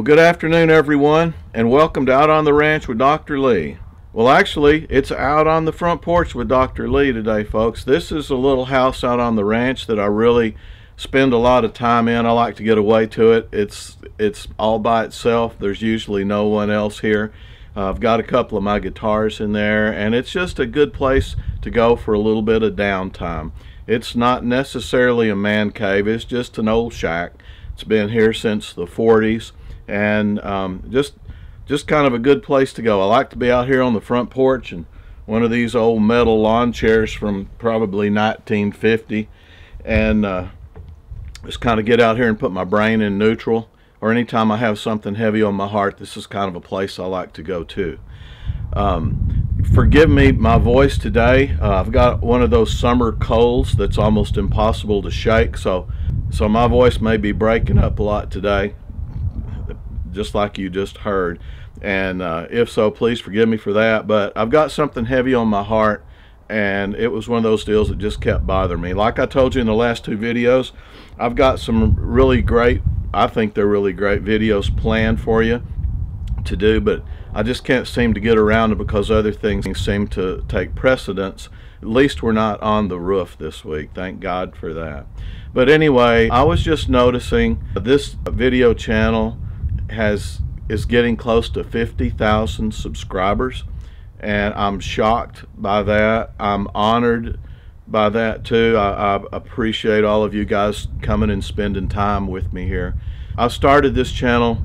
good afternoon, everyone, and welcome to Out on the Ranch with Dr. Lee. Well, actually, it's Out on the Front Porch with Dr. Lee today, folks. This is a little house out on the ranch that I really spend a lot of time in. I like to get away to it. It's all by itself. There's usually no one else here. I've got a couple of my guitars in there, and it's just a good place to go for a little bit of downtime. It's not necessarily a man cave. It's just an old shack. It's been here since the 40s, and just kind of a good place to go. I like to be out here on the front porch and one of these old metal lawn chairs from probably 1950, and just kind of get out here and put my brain in neutral. Or anytime I have something heavy on my heart, this is kind of a place I like to go to. Forgive me my voice today. I've got one of those summer colds that's almost impossible to shake, so my voice may be breaking up a lot today, just like you just heard. And if so, please forgive me for that. But I've got something heavy on my heart, and it was one of those deals that just kept bothering me. Like I told you in the last two videos, I've got some really great, I think they're really great videos planned for you to do, but I just can't seem to get around it because other things seem to take precedence. At least we're not on the roof this week. Thank God for that. But anyway, I was just noticing this video channel is getting close to 50,000 subscribers, and I'm shocked by that. I'm honored by that too. I appreciate all of you guys coming and spending time with me here. I started this channel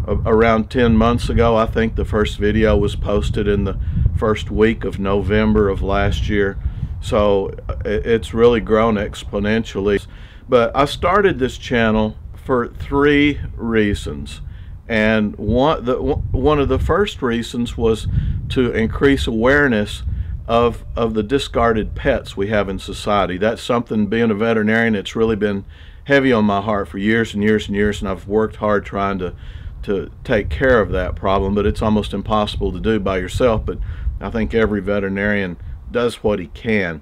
around 10 months ago. I think the first video was posted in the first week of November of last year, so it's really grown exponentially. But I started this channel for three reasons, and one of the first reasons was to increase awareness of the discarded pets we have in society. That's something, being a veterinarian, it's really been heavy on my heart for years and years and years, and I've worked hard trying to take care of that problem, but it's almost impossible to do by yourself. But I think every veterinarian does what he can,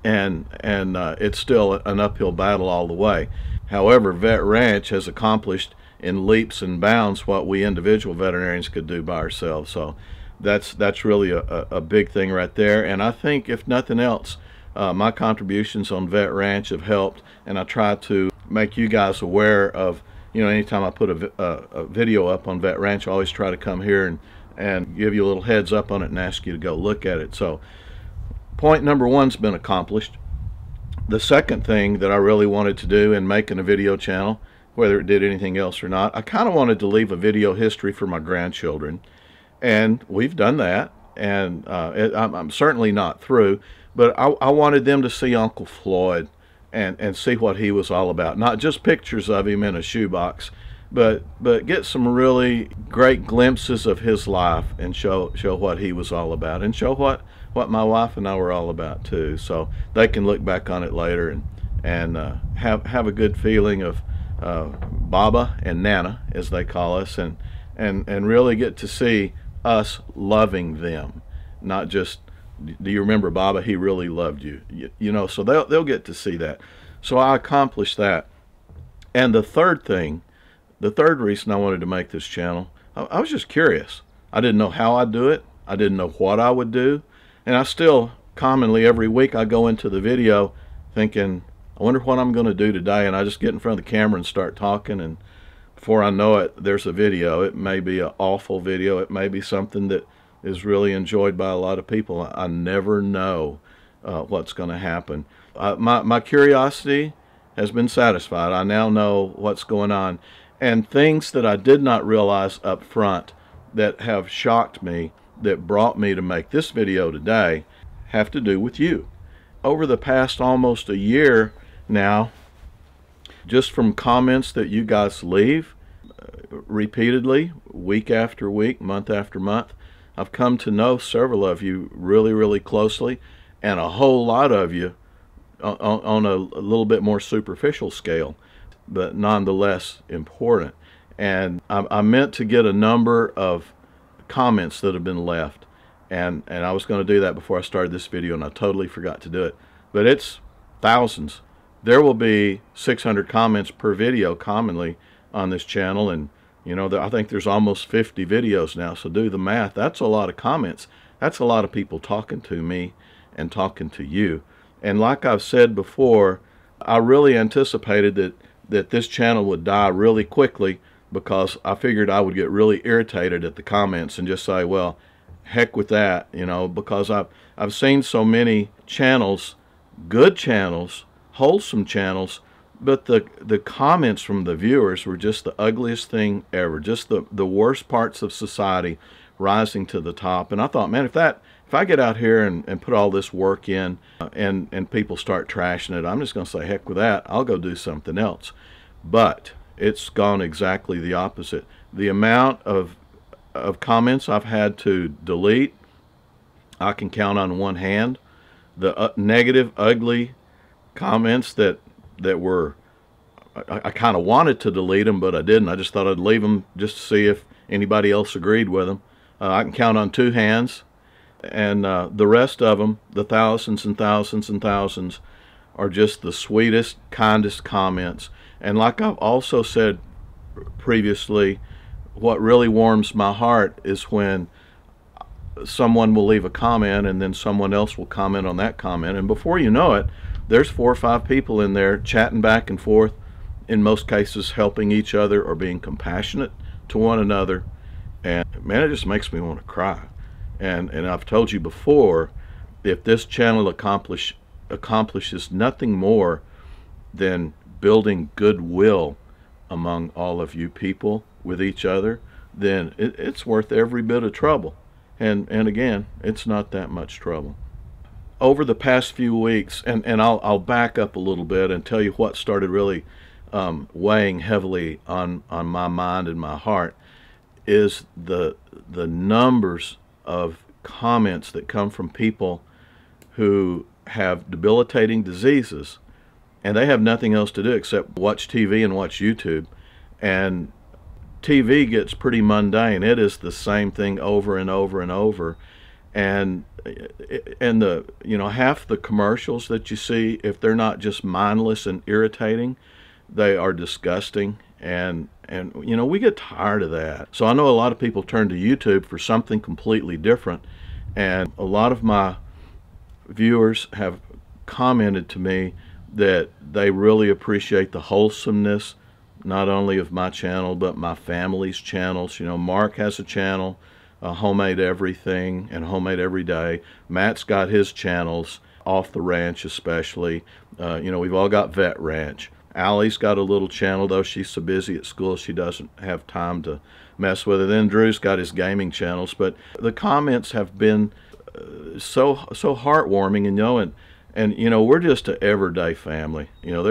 and it's still an uphill battle all the way. However, Vet Ranch has accomplished in leaps and bounds what we individual veterinarians could do by ourselves. So that's really a big thing right there. And I think, if nothing else, my contributions on Vet Ranch have helped, and I try to make you guys aware of, anytime I put a video up on Vet Ranch, I always try to come here and give you a little heads up on it and ask you to go look at it. So point number one's been accomplished. The second thing that I really wanted to do in making a video channel, whether it did anything else or not, I kind of wanted to leave a video history for my grandchildren. And we've done that, and I'm certainly not through, but I wanted them to see Uncle Floyd and see what he was all about. Not just pictures of him in a shoebox, but get some really great glimpses of his life and show what he was all about, and show what my wife and I were all about too, so they can look back on it later and have a good feeling of Baba and Nana, as they call us, and really get to see us loving them. Not just, do you remember Baba? He really loved you. So they'll get to see that. So I accomplished that. And the third reason I wanted to make this channel, I was just curious. I didn't know how I'd do it. I didn't know what I would do. And I still commonly, every week, I go into the video thinking, I wonder what I'm going to do today. And I just get in front of the camera and start talking, and before I know it, there's a video. It may be an awful video. It may be something that is really enjoyed by a lot of people. I never know what's going to happen. My curiosity has been satisfied. I now know what's going on. And things that I did not realize up front that have shocked me, that brought me to make this video today, have to do with you. Over the past almost a year now, just from comments that you guys leave repeatedly, week after week, month after month, I've come to know several of you really, really closely, and a whole lot of you on a little bit more superficial scale, but nonetheless important. And I meant to get a number of comments that have been left, and I was going to do that before I started this video, and I totally forgot to do it. But it's thousands. There will be 600 comments per video commonly on this channel, and You know, I think there's almost 50 videos now, so do the math. That's a lot of comments. That's a lot of people talking to me and talking to you. And like I've said before, I really anticipated that this channel would die really quickly, because I figured I would get really irritated at the comments and just say, well, heck with that, you know, because I've seen so many channels, good channels, wholesome channels, but the comments from the viewers were just the ugliest thing ever, just the worst parts of society rising to the top. And I thought, man, if I get out here and put all this work in, and people start trashing it, I'm just going to say, heck with that, I'll go do something else. But it's gone exactly the opposite. The amount of comments I've had to delete, I can count on one hand. The negative, ugly comments that were, I kind of wanted to delete them, but I didn't. I just thought I'd leave them just to see if anybody else agreed with them. I can count on two hands. And the rest of them, the thousands and thousands and thousands, are just the sweetest, kindest comments. And like I've also said previously, what really warms my heart is when someone will leave a comment and then someone else will comment on that comment, and before you know it, there's 4 or 5 people in there chatting back and forth, in most cases helping each other or being compassionate to one another. And man, it just makes me want to cry. And I've told you before, if this channel accomplishes nothing more than building goodwill among all of you people with each other, then it's worth every bit of trouble. And again, it's not that much trouble. Over the past few weeks, and I'll back up a little bit and tell you what started really weighing heavily on my mind and my heart, is the numbers of comments that come from people who have debilitating diseases, and they have nothing else to do except watch TV and watch YouTube. And TV gets pretty mundane. It is the same thing over and over and over. And the, you know, half the commercials that you see, if they're not just mindless and irritating, they are disgusting. And you know, we get tired of that. So I know a lot of people turn to YouTube for something completely different, and a lot of my viewers have commented to me that they really appreciate the wholesomeness, not only of my channel but my family's channels. You know, Mark has a channel, Homemade Everything and Homemade Every Day. Matt's got his channels, Off the Ranch especially. You know, we've all got Vet Ranch. Allie's got a little channel, though she's so busy at school she doesn't have time to mess with it. Then Drew's got his gaming channels. But the comments have been so heartwarming, and you know, we're just an everyday family. You know,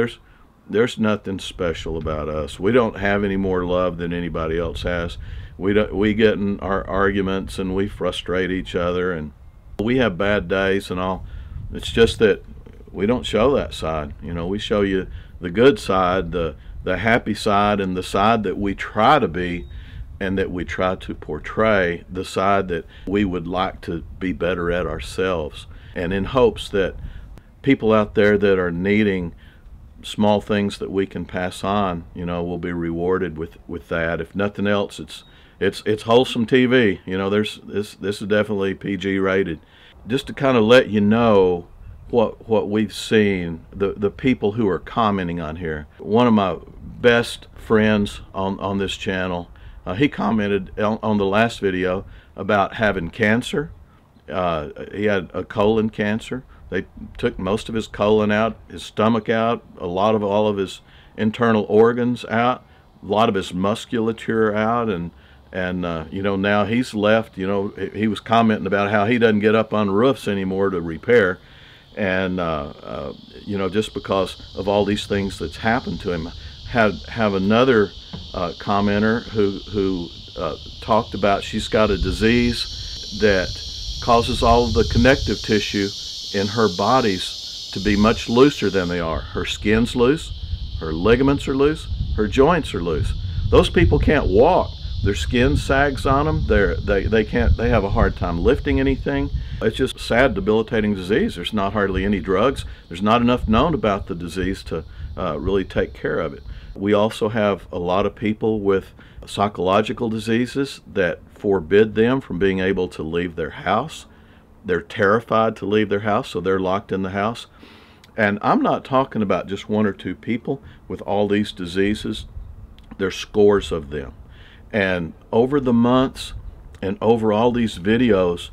there's nothing special about us. We don't have any more love than anybody else has. We get in our arguments and we frustrate each other, and we have bad days and all. It's just that we don't show that side. You know, we show you the good side, the happy side, and the side that we try to be and that we try to portray, the side that we would like to be better at ourselves, and in hopes that people out there that are needing small things that we can pass on, you know, will be rewarded with that. If nothing else, it's wholesome TV. You know, this is definitely PG rated. Just to kind of let you know what we've seen, the people who are commenting on here. One of my best friends on this channel, he commented on the last video about having cancer. He had a colon cancer. They took most of his colon out, his stomach out, all of his internal organs out, a lot of his musculature out, and you know, now he's left. You know, he was commenting about how he doesn't get up on roofs anymore to repair, and you know, just because of all these things that's happened to him. Have another commenter who talked about she's got a disease that causes all of the connective tissue in her bodies to be much looser than they are. Her skin's loose, her ligaments are loose, her joints are loose. Those people can't walk. Their skin sags on them. They have a hard time lifting anything. It's just sad, debilitating disease. There's not hardly any drugs. There's not enough known about the disease to really take care of it. We also have a lot of people with psychological diseases that forbid them from being able to leave their house. They're terrified to leave their house, so they're locked in the house. And I'm not talking about just one or two people with all these diseases. There's scores of them. And over the months and over all these videos,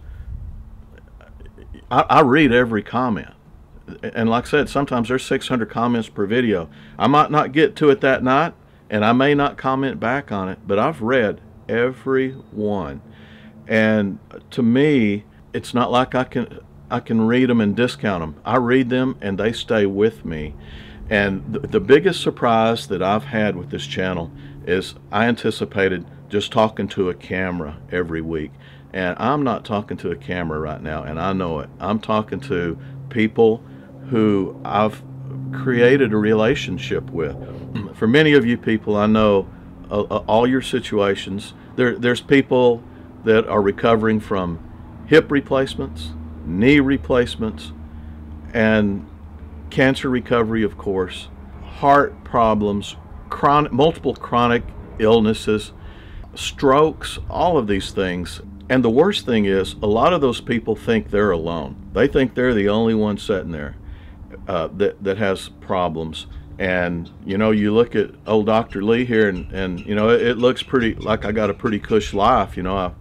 I read every comment. And like I said, sometimes there's 600 comments per video. I might not get to it that night, and I may not comment back on it, but I've read every one. And to me, it's not like I can read them and discount them. I read them and they stay with me. And the biggest surprise that I've had with this channel is I anticipated just talking to a camera every week. And I'm not talking to a camera right now, and I know it. I'm talking to people who I've created a relationship with. For many of you people, I know all your situations. There's people that are recovering from hip replacements, knee replacements, and cancer recovery, of course, heart problems, multiple chronic illnesses, strokes, all of these things. And the worst thing is, a lot of those people think they're alone. They think they're the only one sitting there that has problems. And you know, you look at old Dr. Lee here, and you know, it looks pretty like I got a pretty cush life. You know,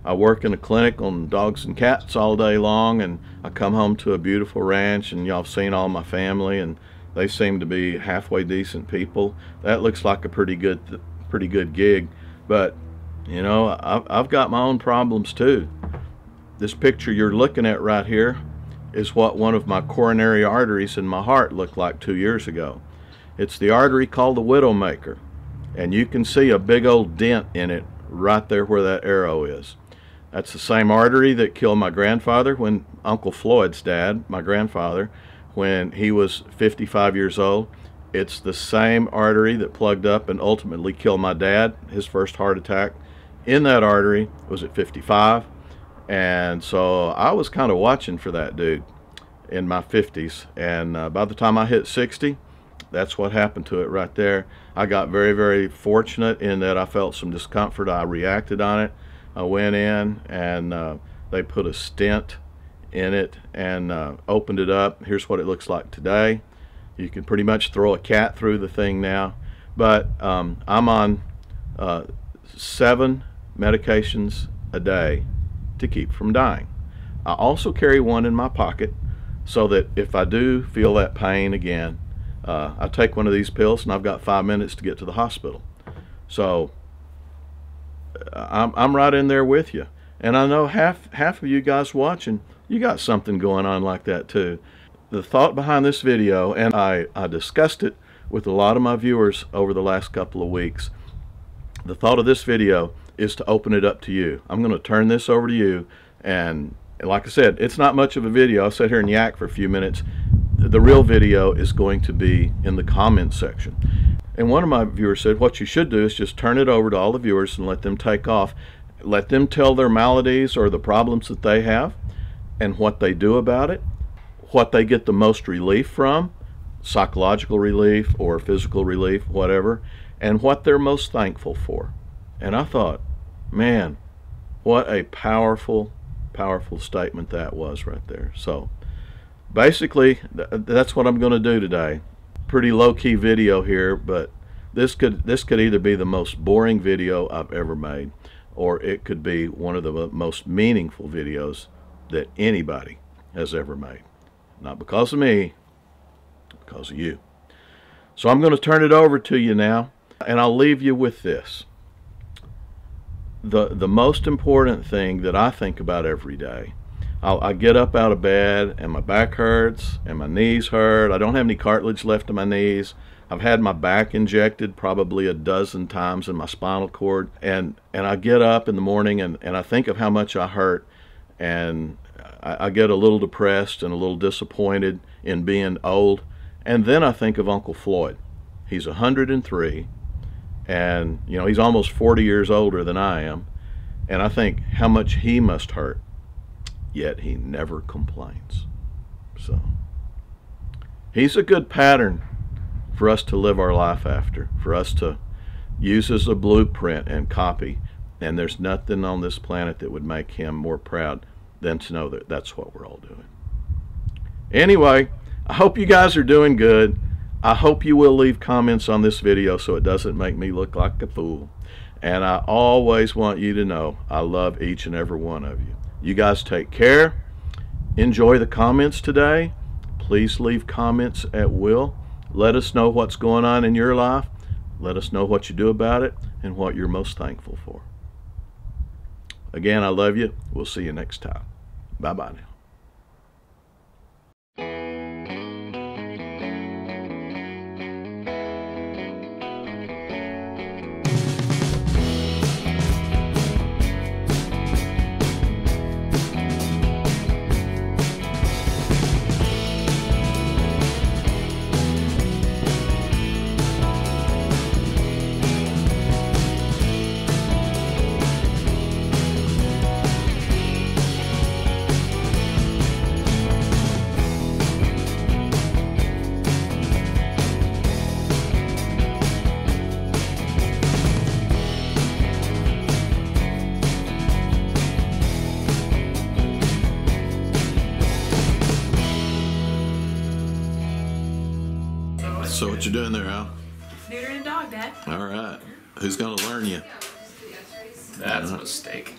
I work in a clinic on dogs and cats all day long, and I come home to a beautiful ranch, and y'all have seen all my family, and they seem to be halfway decent people. That looks like a pretty good gig. But you know, I've got my own problems too. This picture you're looking at right here is what one of my coronary arteries in my heart looked like 2 years ago. It's the artery called the Widowmaker, and you can see a big old dent in it right there where that arrow is. That's the same artery that killed my grandfather, when Uncle Floyd's dad, my grandfather, when he was 55 years old. It's the same artery that plugged up and ultimately killed my dad. His first heart attack in that artery was at 55. And so I was kind of watching for that dude in my 50s. And by the time I hit 60, that's what happened to it right there. I got very, very fortunate in that I felt some discomfort. I reacted on it. I went in, and they put a stent in it and opened it up. Here's what it looks like today. You can pretty much throw a cat through the thing now. But I'm on 7 medications a day to keep from dying. I also carry one in my pocket so that if I do feel that pain again, I take one of these pills and I've got 5 minutes to get to the hospital. So I'm right in there with you. And I know half of you guys watching, you got something going on like that too. The thought behind this video, and I discussed it with a lot of my viewers over the last couple of weeks, the thought of this video is to open it up to you. I'm going to turn this over to you, and like I said, it's not much of a video. I'll sit here and yak for a few minutes. The real video is going to be in the comments section. And one of my viewers said, what you should do is just turn it over to all the viewers and let them take off. Let them tell their maladies or the problems that they have and what they do about it, what they get the most relief from, psychological relief or physical relief, whatever, and what they're most thankful for. And I thought, man, what a powerful, powerful statement that was right there. So basically, that's what I'm going to do today. Pretty low-key video here, but this could either be the most boring video I've ever made, or it could be one of the most meaningful videos that anybody has ever made. Not because of me, because of you. So I'm going to turn it over to you now, and I'll leave you with this. The most important thing that I think about every day, I get up out of bed and my back hurts and my knees hurt. I don't have any cartilage left in my knees. I've had my back injected probably a dozen times in my spinal cord, and I get up in the morning and I think of how much I hurt, and I get a little depressed and a little disappointed in being old. And then I think of Uncle Floyd. He's 103, and you know, he's almost 40 years older than I am, and I think how much he must hurt, yet he never complains. So he's a good pattern for us to live our life after, for us to use as a blueprint and copy. And there's nothing on this planet that would make him more proud than to know that that's what we're all doing. Anyway, I hope you guys are doing good. I hope you will leave comments on this video so it doesn't make me look like a fool. And I always want you to know I love each and every one of you. You guys take care. Enjoy the comments today. Please leave comments at will. Let us know what's going on in your life. Let us know what you do about it and what you're most thankful for. Again, I love you. We'll see you next time. Bye-bye now. So what you doing there, Al? Neutering a dog, Dad. All right. Who's going to learn you? That's a mistake.